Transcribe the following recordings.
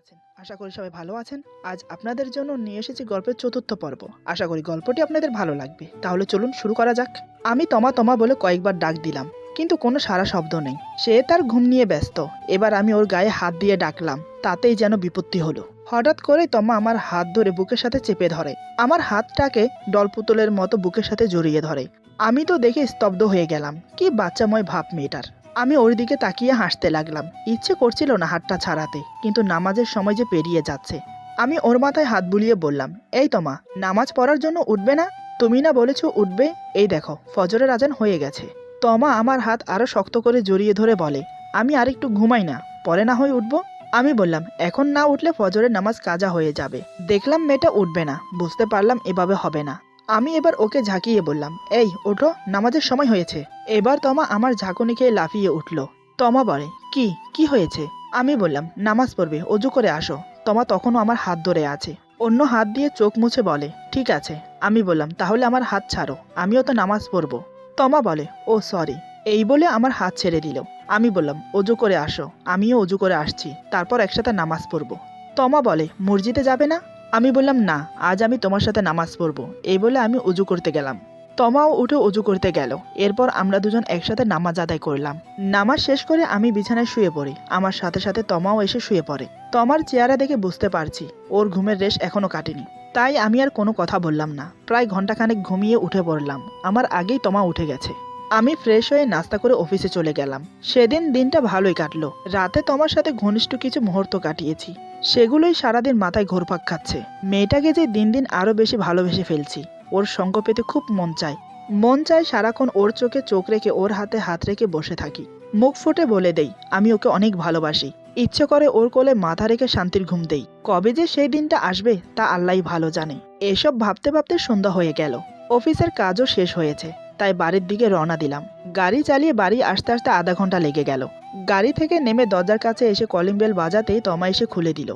আছেন? আশা করি সবাই ভালো আছেন। আজ আপনাদের জন্য নিয়ে এসেছি গল্পের চতুর্থ পর্ব। আশা করি গল্পটি আপনাদের ভালো লাগবে। তাহলে চলুন শুরু করা যাক। আমি তমা তমা বলে কয়েকবার ডাক দিলাম, কিন্তু কোনো সারা শব্দ নেই। সে তার ঘুম নিয়ে ব্যস্ত। এবার আমি ওর গায়ে হাত দিয়ে ডাকলাম, তাতেই যেন বিপত্তি হলো। হঠাৎ করেই তমা আমার হাত ধরে বুকের সাথে চেপে ধরে। আমার হাতটাকে ডলপুতুলের মতো বুকের সাথে জড়িয়ে ধরে। আমি তো দেখে স্তব্ধ হয়ে গেলাম। কি বাচ্চাময় ভাব মেয়েটার। আমি ওর দিকে তাকিয়ে হাসতে লাগলাম। ইচ্ছে করছিল না হাতটা ছাড়াতে, কিন্তু নামাজের সময় যে পেরিয়ে যাচ্ছে। আমি ওর মাথায় হাত বুলিয়ে বললাম, এই তমা, নামাজ পড়ার জন্য উঠবে না? তুমি না বলেছো উঠবে? এই দেখো, ফজরের আজান হয়ে গেছে। তমা আমার হাত আরো শক্ত করে জড়িয়ে ধরে বলে, আমি আর একটু ঘুমাই না, পরে না হয় উঠবো। আমি বললাম, এখন না উঠলে ফজরের নামাজ কাজা হয়ে যাবে। দেখলাম মেয়েটা উঠবে না। বুঝতে পারলাম এভাবে হবে না। আমি এবার ওকে ঝাঁকিয়ে বললাম, এই ওঠো, নামাজের সময় হয়েছে। এবার তমা আমার ঝাঁকুনি খেয়ে লাফিয়ে উঠল। তমা বলে, কি কি হয়েছে? আমি বললাম, নামাজ পড়বে, অজু করে আসো। তমা তখনও আমার হাত ধরে আছে। অন্য হাত দিয়ে চোখ মুছে বলে, ঠিক আছে। আমি বললাম, তাহলে আমার হাত ছাড়ো, আমিও তো নামাজ পড়ব। তমা বলে, ও সরি। এই বলে আমার হাত ছেড়ে দিল। আমি বললাম, অজু করে আসো। আমিও অজু করে আসছি, তারপর একসাথে নামাজ পড়ব। তমা বলে, মসজিদে যাবে না? আমি বললাম, না, আজ আমি তোমার সাথে নামাজ পড়ব। এই বলে আমি অজু করতে গেলাম। তমাও উঠে অজু করতে গেল। এরপর আমরা দুজন একসাথে নামাজ আদায় করলাম। নামাজ শেষ করে আমি বিছানায় শুয়ে পড়ি। আমার সাথে সাথে তমাও এসে শুয়ে পড়ে। তমার চেহারা দেখে বুঝতে পারছি ওর ঘুমের রেশ এখনো কাটেনি। তাই আমি আর কোনো কথা বললাম না। প্রায় ঘন্টাখানেক ঘুমিয়ে উঠে পড়লাম। আমার আগেই তমা উঠে গেছে। আমি ফ্রেশ হয়ে নাস্তা করে অফিসে চলে গেলাম। সেদিন দিনটা ভালোই কাটলো। রাতে তোমার সাথে ঘনিষ্ঠ কিছু মুহূর্ত কাটিয়েছি। সেগুলোই সারাদিন মাথায় ঘুরপাক খাচ্ছে। মেয়েটাকে যে দিন দিন আরো বেশি ভালোবেসে ফেলছি। ওর সঙ্গ পেতে খুব মন চায় সারাক্ষণ ওর চোখে চোখ রেখে ওর হাতে হাত রেখে বসে থাকি। মুখ ফুটে বলে দেই, আমি ওকে অনেক ভালোবাসি। ইচ্ছে করে ওর কোলে মাথা রেখে শান্তির ঘুম দেই। কবে যে সেই দিনটা আসবে তা আল্লাহই ভালো জানে। এসব ভাবতে ভাবতে সন্ধ্যা হয়ে গেল। অফিসের কাজও শেষ হয়েছে, তাই বাড়ির দিকে রওনা দিলাম। গাড়ি চালিয়ে বাড়ি আসতে আসতে আধা ঘন্টা লেগে গেল। গাড়ি থেকে নেমে দরজার কাছে এসে কলিং বেল বাজাতেই তমা এসে খুলে দিল।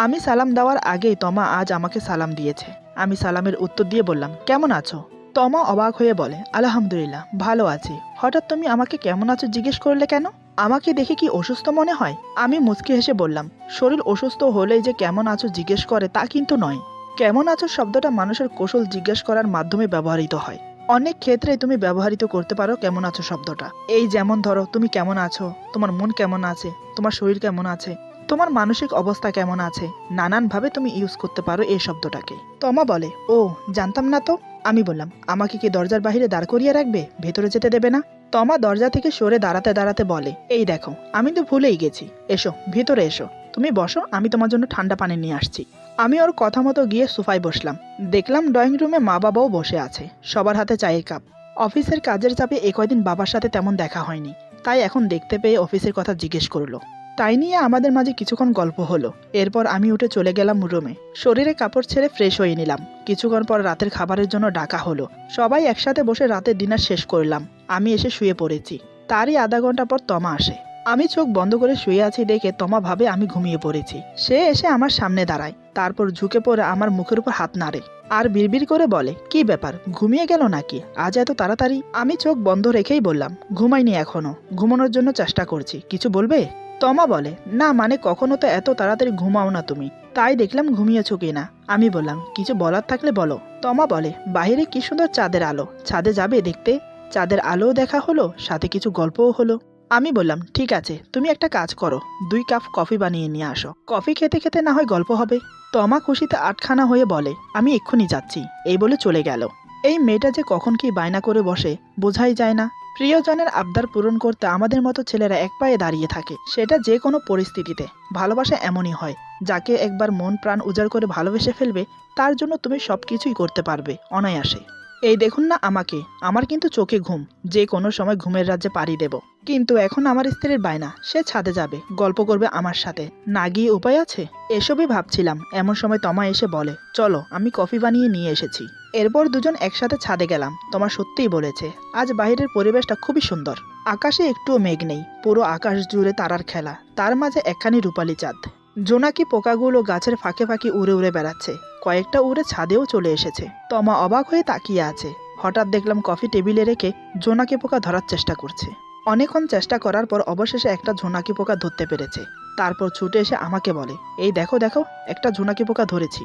আমি সালাম দেওয়ার আগেই তমা আজ আমাকে সালাম দিয়েছে। আমি সালামের উত্তর দিয়ে বললাম, কেমন আছো? তমা অবাক হয়ে বলে, আলহামদুলিল্লাহ, ভালো আছি। হঠাৎ তুমি আমাকে কেমন আছো জিজ্ঞেস করলে কেন? আমাকে দেখে কি অসুস্থ মনে হয়? আমি মুচকি হেসে বললাম, শরীর অসুস্থ হলেই যে কেমন আছো জিজ্ঞেস করে তা কিন্তু নয়। কেমন আছো শব্দটা মানুষের কৌশল জিজ্ঞেস করার মাধ্যমে ব্যবহৃত হয়। অনেক ক্ষেত্রে তুমি ব্যবহৃত করতে পারো কেমন আছো শব্দটা। এই যেমন ধরো, তুমি কেমন আছো, তোমার মন কেমন আছে, তোমার শরীর কেমন আছে, তোমার মানসিক অবস্থা কেমন আছে, নানানভাবে তুমি ইউজ করতে পারো এই শব্দটাকে। তমা বলে, ও, জানতাম না তো। আমি বললাম, আমাকে কি দরজার বাইরে দাঁড় করিয়ে রাখবে, ভেতরে যেতে দেবে না? তমা দরজা থেকে সরে দাঁড়াতে দাঁড়াতে বলে, এই দেখো, আমি তো ভুলেই গেছি। এসো, ভিতরে এসো। তুমি বসো, আমি তোমার জন্য ঠান্ডা পানি নিয়ে আসছি। আমি ওর কথা মতো গিয়ে সোফায় বসলাম। দেখলাম ড্রয়িং রুমে মা বাবাও বসে আছে, সবার হাতে চায়ের কাপ। অফিসের কাজের চাপে এ কয়দিন বাবার সাথে তেমন দেখা হয়নি, তাই এখন দেখতে পেয়ে অফিসের কথা জিজ্ঞেস করলো। তাই নিয়ে আমাদের মাঝে কিছুক্ষণ গল্প হলো। এরপর আমি উঠে চলে গেলাম রুমে। শরীরে কাপড় ছেড়ে ফ্রেশ হয়ে নিলাম। কিছুক্ষণ পর রাতের খাবারের জন্য ডাকা হলো। সবাই একসাথে বসে রাতের ডিনার শেষ করলাম। আমি এসে শুয়ে পড়েছি। তারই আধা ঘন্টা পর তমা আসে। আমি চোখ বন্ধ করে শুয়ে আছি দেখে তমা ভাবে আমি ঘুমিয়ে পড়েছি। সে এসে আমার সামনে দাঁড়ায়, তারপর ঝুঁকে পড়ে আমার মুখের উপর হাত নাড়ে আর বিড়বিড় করে বলে, কি ব্যাপার, ঘুমিয়ে গেল নাকি আজ এত তাড়াতাড়ি? আমি চোখ বন্ধ রেখেই বললাম, ঘুমাইনি এখনো, ঘুমানোর জন্য চেষ্টা করছি, কিছু বলবে? তমা বলে, না মানে কখনো তো এত তাড়াতাড়ি ঘুমাও না তুমি, তাই দেখলাম ঘুমিয়েছো কিনা। আমি বললাম, কিছু বলার থাকলে বলো। তমা বলে, বাহিরে কি সুন্দর চাঁদের আলো, ছাদে যাবে দেখতে? চাঁদের আলোও দেখা হলো, সাথে কিছু গল্পও হলো। আমি বললাম, ঠিক আছে, তুমি একটা কাজ করো, 2 কাপ কফি বানিয়ে নিয়ে আসো। কফি খেতে খেতে না হয় গল্প হবে। তমা খুশিতে আটখানা হয়ে বলে, আমি এক্ষুনি যাচ্ছি। এই বলে চলে গেল। এই মেয়েটা যে কখন কি বায়না করে বসে বোঝাই যায় না। প্রিয়জনের আবদার পূরণ করতে আমাদের মতো ছেলেরা এক পায়ে দাঁড়িয়ে থাকে, সেটা যে কোনো পরিস্থিতিতে। ভালোবাসা এমনই হয়, যাকে একবার মন প্রাণ উজাড় করে ভালোবেসে ফেলবে, তার জন্য তুমি সবকিছুই করতে পারবে অনায়াসে। এই দেখুন না আমাকে, আমার কিন্তু চোখে ঘুম, যে কোনো সময় ঘুমের রাজ্যে পাড়ি দেব। কিন্তু এখন আমার স্ত্রীর বায়না, সে ছাদে যাবে, গল্প করবে আমার সাথে, না গিয়ে উপায় আছে? এসবই ভাবছিলাম, এমন সময় তমা এসে বলে, চলো, আমি কফি বানিয়ে নিয়ে এসেছি। এরপর দুজন একসাথে ছাদে গেলাম। তমা সত্যিই বলেছে, আজ বাইরের পরিবেশটা খুবই সুন্দর। আকাশে একটুও মেঘ নেই, পুরো আকাশ জুড়ে তারার খেলা, তার মাঝে একখানি রূপালী চাঁদ। জোনাকি পোকাগুলো গাছের ফাঁকে ফাঁকে উড়ে উড়ে বেড়াচ্ছে, কয়েকটা উড়ে ছাদেও চলে এসেছে। তমা অবাক হয়ে তাকিয়ে আছে। হঠাৎ দেখলাম কফি টেবিলে রেখে জোনাকি পোকা ধরার চেষ্টা করছে। অনেকক্ষণ চেষ্টা করার পর অবশেষে একটা জোনাকি পোকা ধরতে পেরেছে। তারপর ছুটে এসে আমাকে বলে, এই দেখো দেখো, একটা জোনাকি পোকা ধরেছি।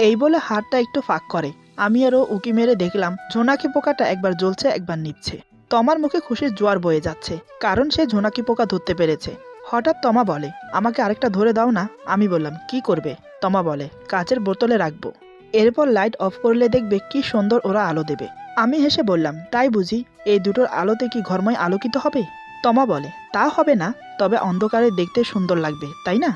এই বলে হাতটা একটু ফাঁক করে। আমি আরও উকি মেরে দেখলাম জোনাকি পোকাটা একবার জ্বলছে একবার নিভছে। তমার মুখে খুশির জোয়ার বয়ে যাচ্ছে, কারণ সে জোনাকি পোকা ধরতে পেরেছে। হঠাৎ তমা বলে, আমাকে আরেকটা ধরে দাও না। আমি বললাম, কি করবে? তমা বলে, কাচের বোতলে রাখবো, এরপর লাইট অফ করলে দেখবে কি সুন্দর ওরা আলো দেবে। আমি হেসে বললাম, তাই বুঝি? এই দুটোর আলোতে কি ঘরময় আলোকিত হবে? তমা বলে, তা হবে না, তবে অন্ধকারে দেখতে সুন্দর লাগবে, তাই না?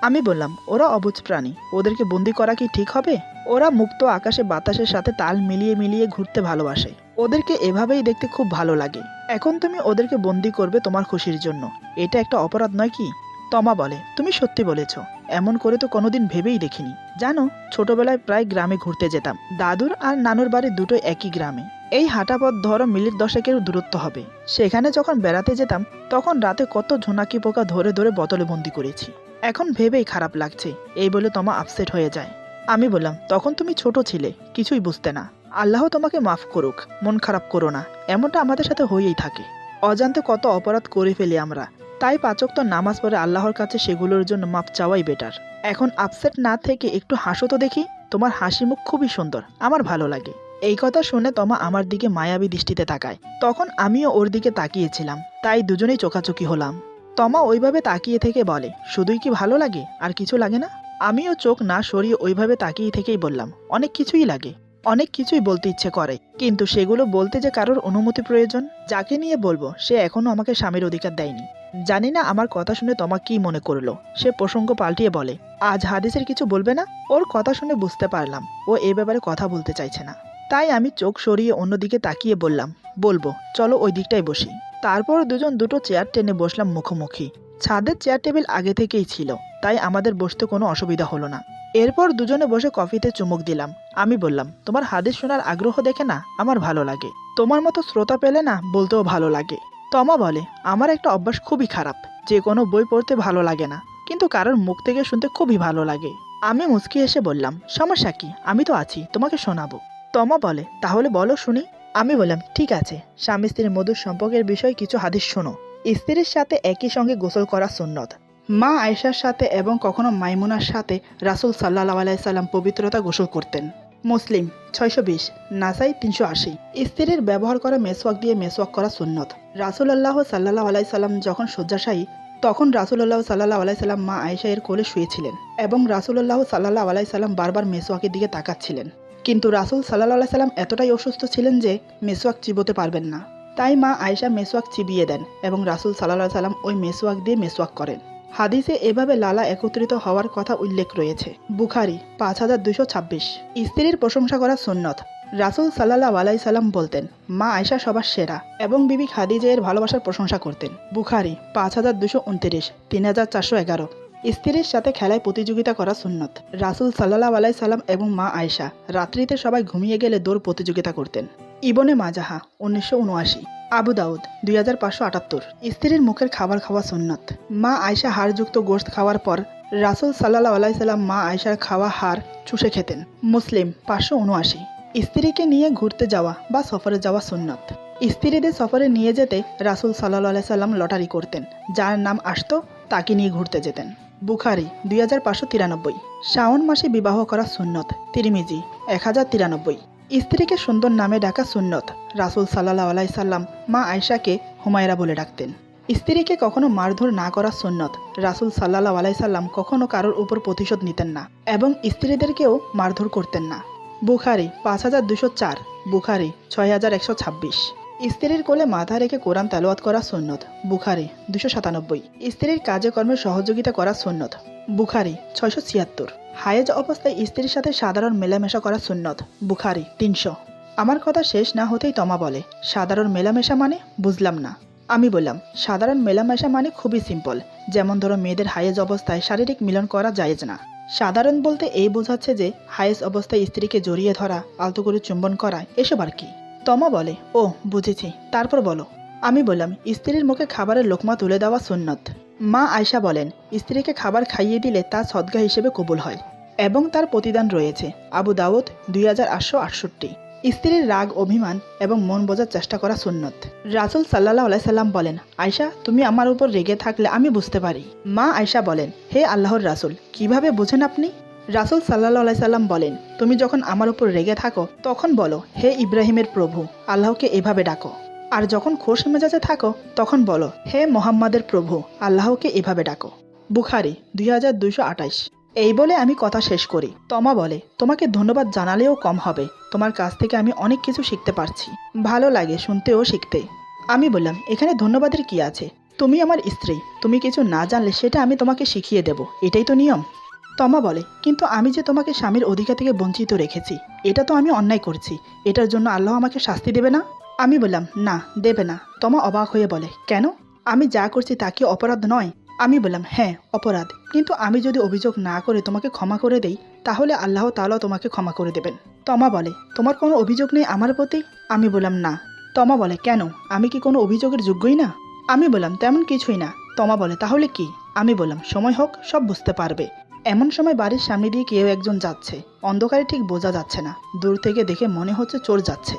আমি বললাম, ওরা অবুঝ প্রাণী, ওদেরকে বন্দি করা কি ঠিক হবে? ওরা মুক্ত আকাশে বাতাসের সাথে তাল মিলিয়ে মিলিয়ে ঘুরতে ভালোবাসে। ওদেরকে এভাবেই দেখতে খুব ভালো লাগে। এখন তুমি ওদেরকে বন্দি করবে তোমার খুশির জন্য। এটা একটা অপরাধ নয় কি? তমা বলে, তুমি সত্যি বলেছ, এমন করে তো কোনোদিন ভেবেই দেখিনি। জানো, ছোটবেলায় প্রায় গ্রামে ঘুরতে যেতাম। দাদুর আর নানুর বাড়ি দুটোই একই গ্রামে। এই হাঁটা পথ ধরো মিনিট 10-এর দূরত্ব হবে। সেখানে যখন বেড়াতে যেতাম তখন রাতে কত ঝোনাকি পোকা ধরে ধরে বোতলে বন্দি করেছি। এখন ভেবেই খারাপ লাগছে। এই বলে তমা আপসেট হয়ে যায়। আমি বললাম, তখন তুমি ছোট ছিলে, কিছুই বুঝতে না। আল্লাহ তোমাকে মাফ করুক, মন খারাপ করো না। এমনটা আমাদের সাথে হয়েই থাকে। অজান্তে কত অপরাধ করে ফেলি আমরা। তাই 5 ওয়াক্ত নামাজ পড়ে আল্লাহর কাছে সেগুলোর জন্য মাপ চাওয়াই বেটার। এখন আপসেট না থেকে একটু হাসো তো দেখি। তোমার হাসি মুখ খুবই সুন্দর, আমার ভালো লাগে। এই কথা শুনে তমা আমার দিকে মায়াবী দৃষ্টিতে তাকায়। তখন আমিও ওর দিকে তাকিয়েছিলাম, তাই দুজনেই চোখাচোখি হলাম। তমা ওইভাবে তাকিয়ে থেকে বলে, শুধুই কি ভালো লাগে, আর কিছু লাগে না? আমিও চোখ না সরিয়ে ওইভাবে তাকিয়ে থেকেই বললাম, অনেক কিছুই লাগে। অনেক কিছুই বলতে ইচ্ছে করে, কিন্তু সেগুলো বলতে যে কারোর অনুমতি প্রয়োজন। যাকে নিয়ে বলবো সে এখনো আমাকে স্বামীর অধিকার দেয়নি। জানি না আমার কথা শুনে তমা কি মনে করলো। সে প্রসঙ্গ পাল্টিয়ে বলে, আজ হাদিসের কিছু বলবে না? ওর কথা শুনে বুঝতে পারলাম ও এ ব্যাপারে কথা বলতে চাইছে না। তাই আমি চোখ সরিয়ে অন্যদিকে তাকিয়ে বললাম, বলবো, চলো ওই দিকটাই বসি। তারপর দুজন দুটো চেয়ার টেনে বসলাম মুখোমুখি। ছাদের চেয়ার টেবিল আগে থেকেই ছিল, তাই আমাদের বসতে কোনো অসুবিধা হলো না। এরপর দুজনে বসে কফিতে চুমুক দিলাম। আমি বললাম, তোমার হাদিস শোনার আগ্রহ দেখে না আমার ভালো লাগে। তোমার মতো শ্রোতা পেলে না বলতেও ভালো লাগে। তমা বলে, আমার একটা অভ্যাস খুবই খারাপ, যে কোনো বই পড়তে ভালো লাগে না, কিন্তু কারোর মুখ থেকে শুনতে খুবই ভালো লাগে। আমি মুচকি এসে বললাম, সমস্যা কি, আমি তো আছি, তোমাকে শোনাবো। তমা বলে, তাহলে বলো শুনি। আমি বললাম, ঠিক আছে, স্বামী স্ত্রীর মধুর সম্পর্কের বিষয়ে কিছু হাদিস শোনো। স্ত্রীর সাথে একই সঙ্গে গোসল করা সুন্নত। মা আয়েশার সাথে এবং কখনো মাইমুনার সাথে রাসূল সাল্লাল্লাহু আলাইহি সাল্লাম পবিত্রতা গোসল করতেন। মুসলিম 620, নাসাই 380। স্ত্রীর ব্যবহার করা মেসওয়াক দিয়ে মেসওয়াক করা সুন্নত। রাসূলুল্লাহ সাল্লাল্লাহু আলাইহি সাল্লাম যখন শয্যাশায়ী, তখন রাসূলুল্লাহ সাল্লাল্লাহু আলাইহি সাল্লাম মা আয়েশা এর কোলে শুয়েছিলেন এবং রাসূলুল্লাহ সাল্লাল্লাহু আলাইহি সাল্লাম বারবার মেসওয়াকের দিকে তাকাচ্ছিলেন। কিন্তু রাসূল সাল্লাল্লাহু আলাইহি সাল্লাম এতটাই অসুস্থ ছিলেন যে মেসওয়াক চিবোতে পারবেন না। তাই মা আয়েশা মেসওয়াক চিবিয়ে দেন এবং রাসূল সাল্লাল্লাহু আলাইহি সাল্লাম ওই মেসওয়াক দিয়ে মেসওয়াক করেন। হাদিসে এভাবে লালা একত্রিত হওয়ার কথা উল্লেখ রয়েছে। বুখারী 5226। স্ত্রীর প্রশংসা করা সুন্নত। রাসূল সাল্লাল্লাহু আলাইহি সাল্লাম বলতেন, মা আয়েশা সবার সেরা, এবং বিবি খাদিজা এর ভালোবাসার প্রশংসা করতেন। বুখারী 5229, 3411। স্ত্রীর সাথে খেলায় প্রতিযোগিতা করা সুন্নত। রাসূল সাল্লাল্লাহু আলাইহি সাল্লাম এবং মা আয়েশা রাত্রিতে সবাই ঘুমিয়ে গেলে দৌড় প্রতিযোগিতা করতেন। ইবনে মাজাহা 1979। আবু দাউদ 2578। স্ত্রীর মুখের খাবার খাওয়া সুন্নত। মা আয়েশা হাড়যুক্ত গোশত খাওয়ার পর রাসূল সাল্লাল্লাহু আলাইহি সাল্লাম মা আয়েশার খাওয়া হাড় চুষে খেতেন। মুসলিম 579। স্ত্রীকে নিয়ে ঘুরতে যাওয়া বা সফরে যাওয়া সুন্নত। স্ত্রীদের সফরে নিয়ে যেতে রাসূল সাল্লাল্লাহু আলাইহি সাল্লাম লটারি করতেন, যার নাম আসতো তাকে নিয়ে ঘুরতে যেতেন। বুখারী 2593। শাওন মাসে বিবাহ করা সুন্নত। তিরমিজি 1093। স্ত্রীকে সুন্দর নামে ডাকা সুন্নত। রাসূল সাল্লাল্লাহু আলাইহি সাল্লাম মা আয়েশাকে হুমায়রা বলে ডাকতেন। স্ত্রীকে কখনো মারধর না করা সুন্নত। রাসূল সাল্লাল্লাহু আলাইহি সাল্লাম কখনো কারোর উপর প্রতিশোধ নিতেন না এবং স্ত্রীদেরকেও মারধর করতেন না। বুখারী 5204। বুখারী 6126। স্ত্রীর কোলে মাথা রেখে কোরআন তেলাওয়াত করা সুন্নত। বুখারী 297। স্ত্রীর কাজে কর্মে সহযোগিতা করা সুন্নত। বুখারী 676। হায়েজ অবস্থায় স্ত্রীর সাথে সাধারণ মেলামেশা করা সুন্নত। বুখারী 300। আমার কথা শেষ না হতেই তমা বলে, সাধারণ মেলামেশা মানে? বুঝলাম না। আমি বললাম, সাধারণ মেলামেশা মানে খুবই সিম্পল। যেমন ধরো, মেয়েদের হায়েজ অবস্থায় শারীরিক মিলন করা জায়েজ না। সাধারণ বলতে এই বোঝাচ্ছে যে হায়েজ অবস্থায় স্ত্রীকে জড়িয়ে ধরা, আলতো করে চুম্বন করা, এসব আর কি। তমা বলে, ও বুঝেছি, তারপর বলো। আমি বললাম, স্ত্রীর মুখে খাবারের লোকমা তুলে দেওয়া সুন্নত। মা আয়েশা বলেন, স্ত্রীকে খাবার খাইয়ে দিলে তা সদকা হিসেবে কবুল হয় এবং তার প্রতিদান রয়েছে। আবু দাউদ 2868। স্ত্রীর রাগ অভিমান এবং মন বোঝার চেষ্টা করা সুন্নত। রাসূল সাল্লাল্লাহু আলাইহি সাল্লাম বলেন, আয়েশা তুমি আমার উপর রেগে থাকলে আমি বুঝতে পারি। মা আয়েশা বলেন, হে আল্লাহর রাসূল, কিভাবে বুঝেন আপনি? রাসূল সাল্লাল্লাহু আলাইহি সাল্লাম বলেন, তুমি যখন আমার উপর রেগে থাকো তখন বলো, হে ইব্রাহিমের প্রভু, আল্লাহকে এভাবে ডাকো। আর যখন খোশ মেজাজে থাকো তখন বলো, হে মোহাম্মদের প্রভু, আল্লাহকে এভাবে ডাকো। বুখারী 2228। এই বলে আমি কথা শেষ করি। তমা বলে, তোমাকে ধন্যবাদ জানালেও কম হবে, তোমার কাছ থেকে আমি অনেক কিছু শিখতে পারছি, ভালো লাগে শুনতেও শিখতে। আমি বললাম, এখানে ধন্যবাদের কি আছে? তুমি আমার স্ত্রী, তুমি কিছু না জানলে সেটা আমি তোমাকে শিখিয়ে দেব, এটাই তো নিয়ম। তমা বলে, কিন্তু আমি যে তোমাকে স্বামীর অধিকার থেকে বঞ্চিত রেখেছি, এটা তো আমি অন্যায় করছি, এটার জন্য আল্লাহ আমাকে শাস্তি দেবে না? আমি বললাম, না দেবে না। তমা অবাক হয়ে বলে, কেন? আমি যা করছি তা কি অপরাধ নয়? আমি বললাম, হ্যাঁ অপরাধ, কিন্তু আমি যদি অভিযোগ না করে তোমাকে ক্ষমা করে দেই তাহলে আল্লাহ তাআলা তোমাকে ক্ষমা করে দেবেন। তমা বলে, তোমার কোনো অভিযোগ নেই আমার প্রতি? আমি বললাম, না। তমা বলে, কেন? আমি কি কোনো অভিযোগের যোগ্যই না? আমি বললাম, তেমন কিছুই না। তমা বলে, তাহলে কি? আমি বললাম, সময় হোক সব বুঝতে পারবে। এমন সময় বাড়ির সামনে দিয়ে কেউ একজন যাচ্ছে, অন্ধকারে ঠিক বোঝা যাচ্ছে না, দূর থেকে দেখে মনে হচ্ছে চোর যাচ্ছে।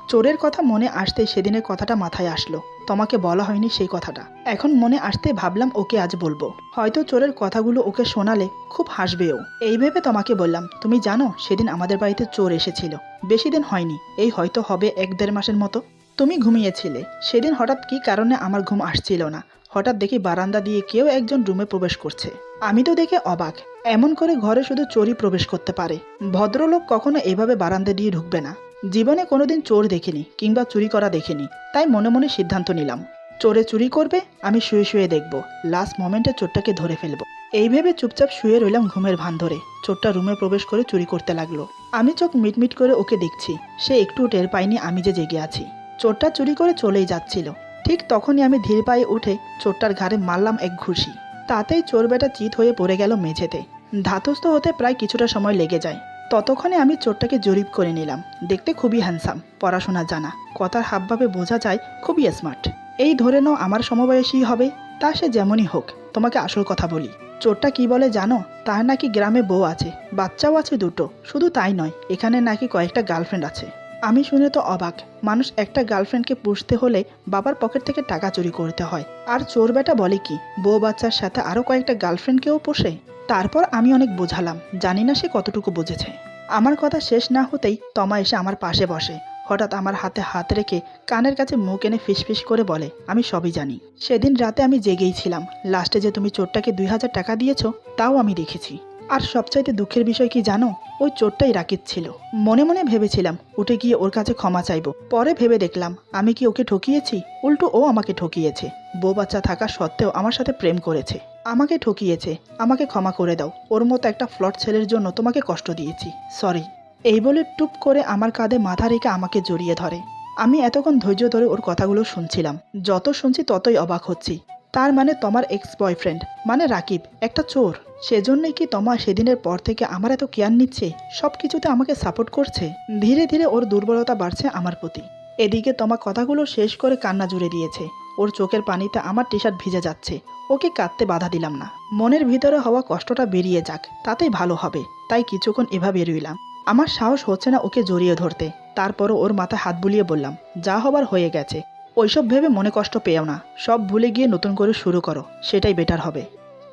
চোরের কথা মনে আসতেই সেদিনের কথাটা মাথায় আসলো। তোমাকে বলা হয়নি সেই কথাটা, এখন মনে আসতে ভাবলাম ওকে আজ বলবো, হয়তো চোরের কথাগুলো ওকে শোনালে খুব হাসবেও। এই ভেবে তোমাকে বললাম, তুমি জানো সেদিন আমাদের বাড়িতে চোর এসেছিল, বেশি দিন হয়নি, এই হয়তো হবে 1-1.5 মাসের মতো। তুমি ঘুমিয়েছিলে সেদিন, হঠাৎ কি কারণে আমার ঘুম আসছিল না, হঠাৎ দেখি বারান্দা দিয়ে কেউ একজন রুমে প্রবেশ করছে। আমি তো দেখে অবাক, এমন করে ঘরে শুধু চোরই প্রবেশ করতে পারে, ভদ্রলোক কখনো এভাবে বারান্দা দিয়ে ঢুকবে না। জীবনে কোনোদিন চোর দেখিনি কিংবা চুরি করা দেখিনি, তাই মনে মনে সিদ্ধান্ত নিলাম, চোরে চুরি করবে, আমি শুয়ে শুয়ে দেখব, লাস্ট মোমেন্টে চোরটাকে ধরে ফেলবো। এই ভেবে চুপচাপ শুয়ে রইলাম ঘুমের ভান ধরে। চোরটা রুমে প্রবেশ করে চুরি করতে লাগলো। আমি চোখ মিটমিট করে ওকে দেখছি, সে একটু টের পায়নি আমি যে জেগে আছি। চোরটা চুরি করে চলেই যাচ্ছিল, ঠিক তখনই আমি ধীর পায়ে উঠে চোরটার ঘাড়ে মারলাম এক ঘুষি। তাতেই চোর বেটা চিৎ হয়ে পড়ে গেল মেঝেতে। ধাতস্থ হতে প্রায় কিছুটা সময় লেগে যায়। ততক্ষণে আমি চোরটাকে জরিপ করে নিলাম। দেখতে খুবই হ্যান্ডসাম, পড়াশোনা জানা, কথার হাবভাবে বোঝা যায় খুবই স্মার্ট। এই ধরে নাও আমার সমবয়সী হবে, তা সে যেমনই হোক। তোমাকে আসল কথা বলি, চোরটা কি বলে জানো? তার নাকি গ্রামে বউ আছে, বাচ্চাও আছে 2টো, শুধু তাই নয়, এখানে নাকি কয়েকটা গার্লফ্রেন্ড আছে। আমি শুনে তো অবাক, মানুষ একটা গার্লফ্রেন্ডকে পুষতে হলে বাবার পকেট থেকে টাকা চুরি করতে হয়, আর চোর বেটা বলে কি বউ বাচ্চার সাথে আরও কয়েকটা গার্লফ্রেন্ডকেও পোষে। তারপর আমি অনেক বোঝালাম, জানি না সে কতটুকু বুঝেছে। আমার কথা শেষ না হতেই তমা এসে আমার পাশে বসে। হঠাৎ আমার হাতে হাত রেখে কানের কাছে মুখ এনে ফিসফিস করে বলে, আমি সবই জানি, সেদিন রাতে আমি জেগেই ছিলাম, লাস্টে যে তুমি চোরটাকে 2000 টাকা দিয়েছ তাও আমি দেখেছি। আর সবচাইতে দুঃখের বিষয় কি জানো? ওই চোরটাই রাকিব ছিল। মনে মনে ভেবেছিলাম উঠে গিয়ে ওর কাছে ক্ষমা চাইবো, পরে ভেবে দেখলাম আমি কি ওকে ঠকিয়েছি? উল্টো ও আমাকে ঠকিয়েছে। বউ বাচ্চা থাকা সত্ত্বেও আমার সাথে প্রেম করেছে, আমাকে ঠকিয়েছে। আমাকে ক্ষমা করে দাও, ওর মতো একটা ফ্লট ছেলের জন্য তোমাকে কষ্ট দিয়েছি, সরি। এই বলে টুপ করে আমার কাঁধে মাথা রেখে আমাকে জড়িয়ে ধরে। আমি এতক্ষণ ধৈর্য ধরে ওর কথাগুলো শুনছিলাম, যত শুনছি ততই অবাক হচ্ছি। তার মানে তোমার এক্স বয়ফ্রেন্ড মানে রাকিব একটা চোর? সেজন্যই কি তোমার সেদিনের পর থেকে আমার এত কেয়ার নিচ্ছে, সব কিছুতে আমাকে সাপোর্ট করছে? ধীরে ধীরে ওর দুর্বলতা বাড়ছে আমার প্রতি। এদিকে তোমার কথাগুলো শেষ করে কান্না জুড়ে দিয়েছে। ওর চোখের পানিতে আমার টি শার্ট ভিজে যাচ্ছে। ওকে কাঁদতে বাধা দিলাম না, মনের ভিতরে হওয়া কষ্টটা বেরিয়ে যাক, তাতেই ভালো হবে, তাই কিছুক্ষণ এভাবে রইলাম। আমার সাহস হচ্ছে না ওকে জড়িয়ে ধরতে। তারপরও ওর মাথায় হাত বুলিয়ে বললাম, যা হবার হয়ে গেছে, ওইসব ভেবে মনে কষ্ট পেও না, সব ভুলে গিয়ে নতুন করে শুরু করো, সেটাই বেটার হবে।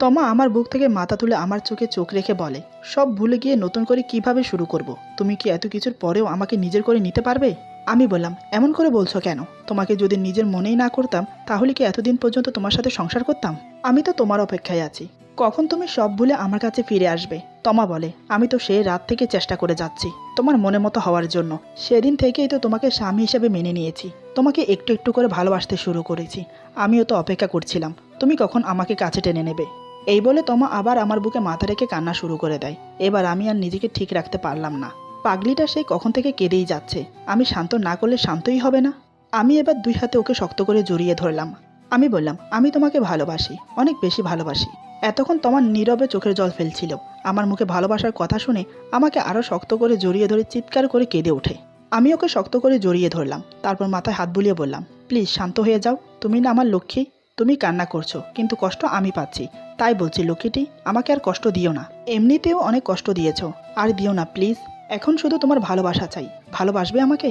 তমা আমার বুক থেকে মাথা তুলে আমার চোখে চোখ রেখে বলে, সব ভুলে গিয়ে নতুন করে কিভাবে শুরু করব? তুমি কি এত কিছুর পরেও আমাকে নিজের করে নিতে পারবে? আমি বললাম, এমন করে বলছো কেন? তোমাকে যদি নিজের মনেই না করতাম তাহলে কি এতদিন পর্যন্ত তোমার সাথে সংসার করতাম? আমি তো তোমার অপেক্ষায় আছি, কখন তুমি সব ভুলে আমার কাছে ফিরে আসবে। তমা বলে, আমি তো সেই রাত থেকে চেষ্টা করে যাচ্ছি তোমার মনে মতো হওয়ার জন্য। সেদিন থেকেই তো তোমাকে স্বামী হিসেবে মেনে নিয়েছি, তোমাকে একটু একটু করে ভালোবাসতে শুরু করেছি। আমিও তো অপেক্ষা করছিলাম তুমি কখন আমাকে কাছে টেনে নেবে। এই বলে তমা আবার আমার বুকে মাথা রেখে কান্না শুরু করে দেয়। এবার আমি আর নিজেকে ঠিক রাখতে পারলাম না। পাগলিটা সেই কখন থেকে কেঁদেই যাচ্ছে, আমি শান্ত না করলে শান্তই হবে না। আমি এবার 2 হাতে ওকে শক্ত করে জড়িয়ে ধরলাম। আমি বললাম, আমি তোমাকে ভালোবাসি, অনেক বেশি ভালোবাসি। এতক্ষণ তোমার নীরবে চোখের জল ফেলছিল। আমার মুখে ভালোবাসার কথা শুনে আমাকে আরও শক্ত করে জড়িয়ে ধরে চিৎকার করে কেঁদে ওঠে। আমি ওকে শক্ত করে জড়িয়ে ধরলাম, তারপর মাথায় হাত বুলিয়ে বললাম, প্লিজ শান্ত হয়ে যাও, তুমি না আমার লক্ষ্মী। তুমি কান্না করছো কিন্তু কষ্ট আমি পাচ্ছি, তাই বলছি লক্ষ্মীটি, আমাকে আর কষ্ট দিও না। এমনিতেও অনেক কষ্ট দিয়েছো, আর দিও না প্লিজ। এখন শুধু তোমার ভালোবাসা চাই। ভালোবাসবে আমাকে?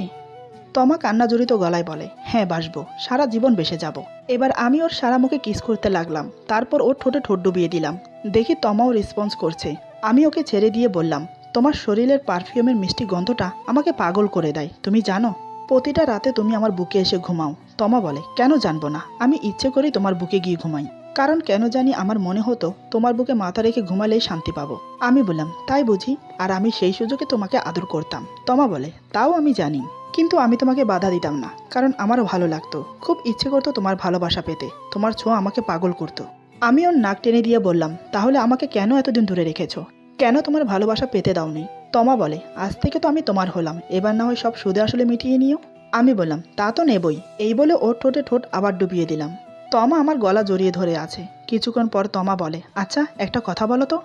তমা কান্না জড়িত গলায় বলে, হ্যাঁ বাসবো, সারা জীবন বেসে যাব। এবার আমি ওর সারা মুখে কিস করতে লাগলাম, তারপর ওর ঠোঁটে ঠোঁট ডুবিয়ে দিলাম। দেখি তমাও রেসপন্স করছে। আমি ওকে ছেড়ে দিয়ে বললাম, তোমার শরীরের পারফিউমের মিষ্টি গন্ধটা আমাকে পাগল করে দেয়, তুমি জানো? প্রতিটা রাতে তুমি আমার বুকে এসে ঘুমাও। তমা বলে, কেন জানবো না, আমি ইচ্ছে করেই তোমার বুকে গিয়ে ঘুমাই। কারণ কেন জানি আমার মনে হতো তোমার বুকে মাথা রেখে ঘুমালেই শান্তি পাবো। আমি বললাম, তাই বুঝি? আর আমি সেই সুযোগে তোমাকে আদর করতাম। তমা বলে, তাও আমি জানি, কিন্তু আমি তোমাকে বাধা দিতাম না, কারণ আমারও ভালো লাগতো। খুব ইচ্ছে করতো তোমার ভালোবাসা পেতে, তোমার ছোঁয়া আমাকে পাগল করতো। আমি ওর নাক টেনে দিয়ে বললাম, তাহলে আমাকে কেন এতদিন ধরে রেখেছো? কেন তোমার ভালোবাসা পেতে দাওনি? তমা বলে, আজ থেকে তো আমি তোমার হলাম, এবার না হয় সব সুদে আসলে মিটিয়ে নিও। আমি বললাম, তা তো নেবই। এই বলে ওর ঠোঁটে ঠোঁট আবার ডুবিয়ে দিলাম। তমা আমার গলা জড়িয়ে ধরে আছে। কিছুক্ষণ পর তমা বলে, আচ্ছা একটা কথা বলো তো।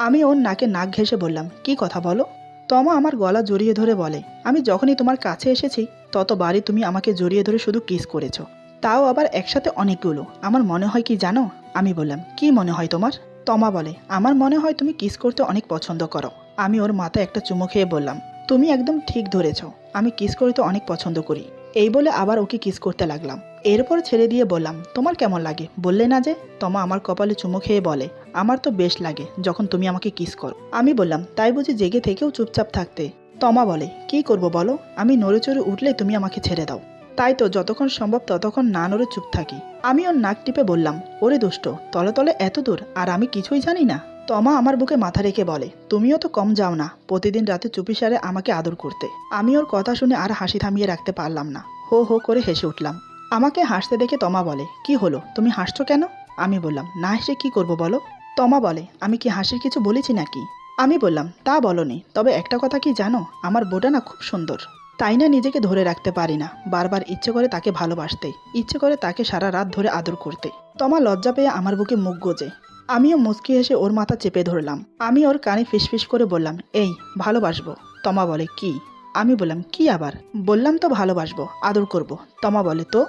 আমি ওর নাকে নাক ঘেঁষে বললাম, কি কথা বলো? তমা আমার গলা জড়িয়ে ধরে বলে, আমি যখনই তোমার কাছে এসেছি ততবারই তুমি আমাকে জড়িয়ে ধরে শুধু কিস করেছো, তাও আবার একসাথে অনেকগুলো। আমার মনে হয় কি জানো? আমি বললাম, কি মনে হয় তোমার? তমা বলে, আমার মনে হয় তুমি কিস করতে অনেক পছন্দ করো। আমি ওর মাথায় একটা চুমু খেয়ে বললাম, তুমি একদম ঠিক ধরেছ, আমি কিস করতে অনেক পছন্দ করি। এই বলে আবার ওকে কিস করতে লাগলাম। এরপর ছেড়ে দিয়ে বললাম, তোমার কেমন লাগে বললে না যে? তমা আমার কপালে চুমু খেয়ে বলে, আমার তো বেশ লাগে যখন তুমি আমাকে কিস করো। আমি বললাম, তাই বুঝি জেগে থেকেও চুপচাপ থাকতে? তমা বলে, কি করব বলো, আমি নড়ে চড়ে উঠলে তুমি আমাকে ছেড়ে দাও। তাই তো যতক্ষণ সম্ভব ততক্ষণ না নড়ে চুপ থাকি। আমি ওর নাক টিপে বললাম, ওরে দুষ্ট, তলে তলে এত দূর আর আমি কিছুই জানি না? তমা আমার বুকে মাথা রেখে বলে, তুমিও তো কম যাও না প্রতিদিন রাতে চুপিসারে আমাকে আদর করতে। আমি ওর কথা শুনে আর হাসি থামিয়ে রাখতে পারলাম না, হো হো করে হেসে উঠলাম। আমাকে হাসতে দেখে তমা বলে, কি হলো, তুমি হাসছো কেন? আমি বললাম, না হেসে কি করব বলো? তমা বলে, আমি কি হাসির কিছু বলেছি নাকি? আমি বললাম, তা বলনি, তবে একটা কথা কি জানো, আমার বোটা না খুব সুন্দর। তাই না নিজেকে ধরে রাখতে পারি না, বারবার ইচ্ছে করে তাকে ভালোবাসতে, ইচ্ছে করে তাকে সারা রাত ধরে আদর করতে। তমা লজ্জা পেয়ে আমার বুকে মুখ গোজে। আমিও মুচকি হেসে ওর মাথা চেপে ধরলাম। আমি ওর কানে ফিসফিস করে বললাম, এই ভালোবাসবো। তমা বলে, কি? আমি বললাম, কি আবার? বললাম তো ভালোবাসবো, আদর করব। তমা বলে, তো?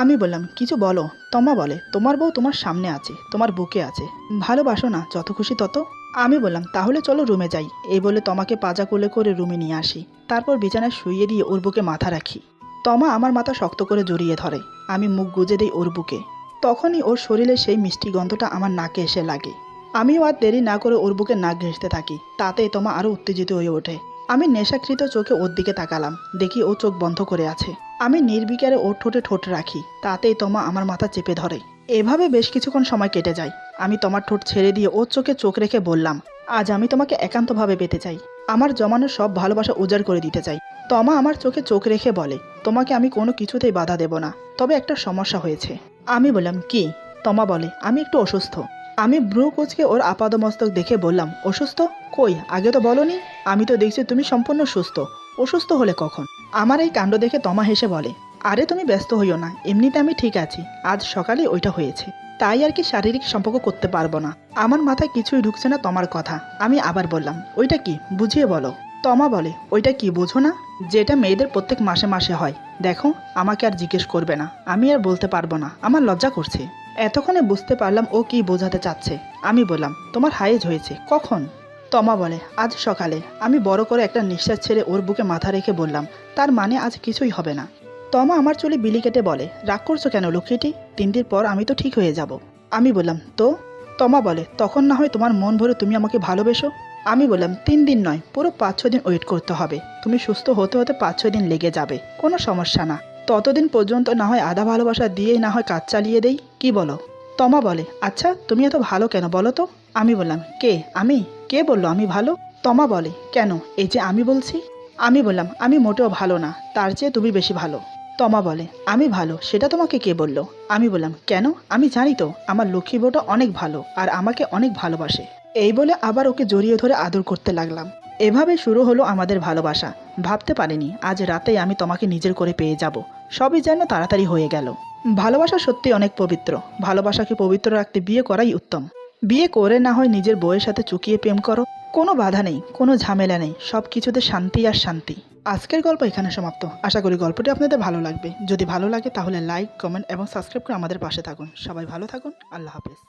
আমি বললাম, কিছু বলো। তমা বলে, তোমার বউ তোমার সামনে আছে, তোমার বুকে আছে, ভালোবাসো না যত খুশি তত। আমি বললাম, তাহলে চলো রুমে যাই। এই বলে তমাকে পাজা কোলে করে রুমে নিয়ে আসি, তারপর বিছানায় শুইয়ে দিয়ে ওর বুকে মাথা রাখি। তমা আমার মাথা শক্ত করে জড়িয়ে ধরে, আমি মুখ গুজে দিই ওর বুকে। তখনই ওর শরীরে সেই মিষ্টি গন্ধটা আমার নাকে এসে লাগে। আমিও আর দেরি না করে ওর বুকে নাক ঘেঁষতে থাকি, তাতে তমা আরও উত্তেজিত হয়ে ওঠে। আমি নেশাকৃত চোখে ওর দিকে তাকালাম, দেখি ও চোখ বন্ধ করে আছে। আমি নির্বিকারে ওর ঠোঁটে ঠোঁট রাখি, তাতেই তমা আমার মাথা চেপে ধরে। এভাবে বেশ কিছুক্ষণ সময় কেটে যায়। আমি তোমার ঠোঁট ছেড়ে দিয়ে ওর চোখে চোখ রেখে বললাম, আজ আমি তোমাকে একান্তভাবে পেতে চাই, আমার জমানো সব ভালোবাসা উজাড় করে দিতে চাই। তমা আমার চোখে চোখ রেখে বলে, তোমাকে আমি কোনো কিছুতেই বাধা দেব না, তবে একটা সমস্যা হয়েছে। আমি বললাম, কি? তমা বলে, আমি একটু অসুস্থ। আমি ভ্রু কুঁচকে ওর আপাদমস্তক দেখে বললাম, অসুস্থ? কই, আগে তো বলনি। আমি তো দেখছি তুমি সম্পূর্ণ সুস্থ, অসুস্থ হলে কখন? আমার এই কাণ্ড দেখে তমা হেসে বলে, আরে তুমি ব্যস্ত হইও না, এমনিতে আমি ঠিক আছি, আজ সকালে ওইটা হয়েছে, তাই আর কি শারীরিক সম্পর্ক করতে পারবো না। আমার মাথায় কিছুই ঢুকছে না তোমার কথা। আমি আবার বললাম, ওইটা কি, বুঝিয়ে বলো। তমা বলে, ওইটা কি বোঝো না? যেটা মেয়েদের প্রত্যেক মাসে মাসে হয়। দেখো, আমাকে আর জিজ্ঞেস করবে না, আমি আর বলতে পারবো না, আমার লজ্জা করছে। এতক্ষণে বুঝতে পারলাম ও কি বোঝাতে চাচ্ছে। আমি বললাম, তোমার হাইজ হয়েছে কখন? তমা বলে, আজ সকালে। আমি বড় করে একটা নিঃশ্বাস ছেড়ে ওর বুকে মাথা রেখে বললাম, তার মানে আজ কিছুই হবে না। তমা আমার চুলে বিলি কেটে বলে, রাগ করছো কেন লক্ষ্মীটি, 3 দিন পর আমি তো ঠিক হয়ে যাব। আমি বললাম, তো? তমা বলে, তখন না হয় তোমার মন ভরে তুমি আমাকে ভালোবেসো। আমি বললাম, 3 দিন নয়, পুরো 5-6 দিন ওয়েট করতে হবে। তুমি সুস্থ হতে হতে 5-6 দিন লেগে যাবে, কোনো সমস্যা না। ততদিন পর্যন্ত না হয় আধা ভালোবাসা দিয়েই না হয় কাজ চালিয়ে দেই, কি বলো? তমা বলে, আচ্ছা তুমি এত ভালো কেন বলো তো? আমি বললাম, কে আমি? কে বললো আমি ভালো? তমা বলে, কেন, এই যে আমি বলছি। আমি বললাম, আমি মোটেও ভালো না, তার চেয়ে তুমি বেশি ভালো। তমা বলে, আমি ভালো সেটা তোমাকে কে বললো? আমি বললাম, কেন, আমি জানি তো আমার লক্ষ্মী বউটা অনেক ভালো আর আমাকে অনেক ভালোবাসে। এই বলে আবার ওকে জড়িয়ে ধরে আদর করতে লাগলাম। এভাবে শুরু হলো আমাদের ভালোবাসা। ভাবতে পারিনি আজ রাতেই আমি তোমাকে নিজের করে পেয়ে যাব। সবই যেন তাড়াতাড়ি হয়ে গেল। ভালোবাসা সত্যি অনেক পবিত্র। ভালোবাসাকে পবিত্র রাখতে বিয়ে করাই উত্তম। বিয়ে করে না হয় নিজের বউয়ের সাথে চুকিয়ে প্রেম করো, কোনো বাধা নেই, কোনো ঝামেলা নেই, সব কিছুতে শান্তি আর শান্তি। আজকের গল্প এখানে সমাপ্ত। আশা করি গল্পটি আপনাদের ভালো লাগবে। যদি ভালো লাগে তাহলে লাইক, কমেন্ট এবং সাবস্ক্রাইব করে আমাদের পাশে থাকুন। সবাই ভালো থাকুন। আল্লাহ হাফেজ।